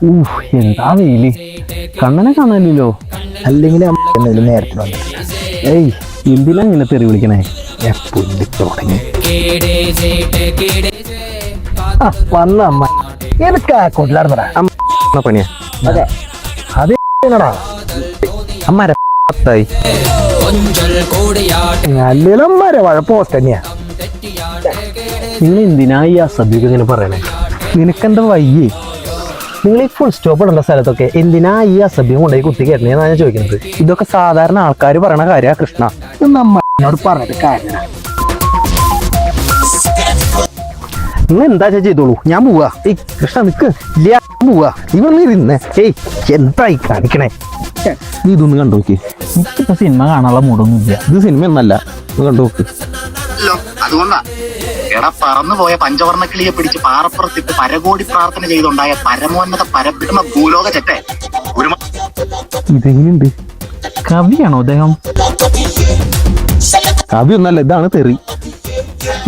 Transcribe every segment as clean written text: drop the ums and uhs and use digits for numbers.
എന്താ വെയില്, കണ്ണനെ കാണാനില്ലല്ലോ. അല്ലെങ്കിൽ എന്തെങ്കിലും നേരത്തിൽ വന്നു. ഏയ് എന്തിനാ ഇങ്ങനെ തെറി വിളിക്കണേ? തുടങ്ങി വന്ന അമ്മ എനിക്ക് ആ കൊണ്ടിലാർന്നടാ പണിയാ. അതെ അതെ അമ്മാരെ അല്ലമ്മരെ വഴപ്പോസ്റ്റ് തന്നെയാ. നിങ്ങൾ എന്തിനാ ഈ അസഭ്യമൊക്കെ ഇങ്ങനെ പറയണേ? നിനക്കെന്താ വയ്യേ? നിങ്ങൾ ഈ ഫുൾ സ്റ്റോപ്പ് ഉള്ള സ്ഥലത്തൊക്കെ എന്തിനാ ഈ അസഭ്യം കൊണ്ടുപോയി കുത്തി കയറ്റണേന്നാണ് ഞാൻ ചോദിക്കുന്നത്. ഇതൊക്കെ സാധാരണ ആൾക്കാർ പറയണ കാര്യ കൃഷ്ണ. നമ്മോട് പറഞ്ഞിട്ട് കാര്യം നിങ്ങൾ എന്താ ചെയ്തോളൂ, ഞാൻ പോവാ. ഏയ് കൃഷ്ണ നിക്ക്, ഇല്ല പോവാ. ഇവന്ന് ഇരുന്നേ. ഏയ് എന്തായി കാണിക്കണേ? നീ ഇതൊന്ന് കണ്ടു നോക്കി. എനിക്കിപ്പോ സിനിമ കാണാനുള്ള മൂടൊന്നും ഇല്ല. ഇത് സിനിമ ഒന്നല്ല, കണ്ടു നോക്ക്. അതുകൊണ്ടാ എടാ പറന്നുപോയ പഞ്ചവർണ്ണക്കിളിയെ പിടിച്ച് പാറപ്പുറത്തിട്ട് പരകോടി പ്രാർത്ഥന ചെയ്തുണ്ടായ പരമോന്നത പരപ്പിടുന്ന ഭൂലോക ചെറ്റെ ഇതെങ്ങനെയുണ്ട്? കവിയാണോ അദ്ദേഹം? കവി ഒന്നല്ല, ഇതാണ് തെറി.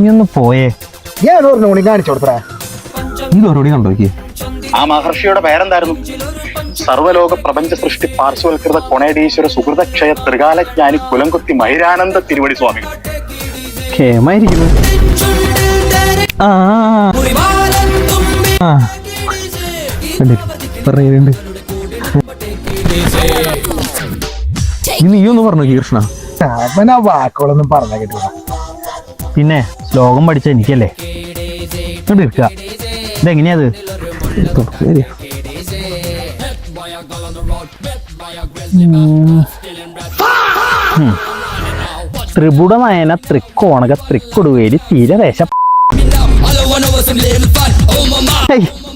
നീ ഒന്ന് പോയേ. ഞാൻ ഒരു കാണിച്ചു കൊടുത്തേ. ഇതോരോടി കണ്ടോക്കി. ആ മഹർഷിയുടെ പേരെന്തായിരുന്നു? സർവലോക പ്രപഞ്ച സൃഷ്ടി പാർശ്വവൽകൃത കൊണേടീശ്വര സുഹൃതക്ഷയ ത്രികാലജ്ഞാനി കുലംകുത്തി മഹിരാനന്ദ തിരുവടി സ്വാമികൾ. ക്ഷേമായിരിക്കുന്നു. പറഞ്ഞിട്ടുണ്ട്. നീ ഒന്ന് പറഞ്ഞു കൃഷ്ണ. അവൻ ആ വാക്കുകളൊന്നും പറഞ്ഞ കിട്ടൂല. പിന്നെ ശ്ലോകം പഠിച്ച എനിക്കല്ലേ. ഇരിക്ക. ഇതെങ്ങനെയത്? ത്രിപുടനയന തൃക്കോണക തൃക്കൊടുവേലി തീരദേശ.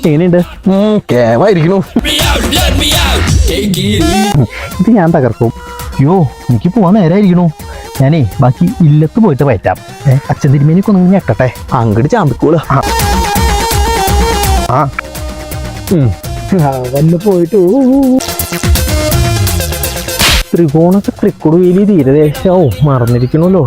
എങ്ങനെയുണ്ട്? കേമായിരിക്കണു. ഇത് ഞാൻ തകർക്കും. യോ എനിക്ക് പോവാൻ നേരായിരിക്കണു. ഞാനേ ബാക്കി ഇല്ലത്ത് പോയിട്ട് പറ്റാം. അച്ഛൻ തിരുമേനിക്ക് ഒന്ന് ഞെക്കട്ടെ. അങ്ങോട്ട് ചാമ്പിക്കോളൂ. വന്ന് പോയിട്ട് ത്രികോണൊക്കെ തൃക്കൊടുവേലി തീരദേശോ മറന്നിരിക്കണല്ലോ.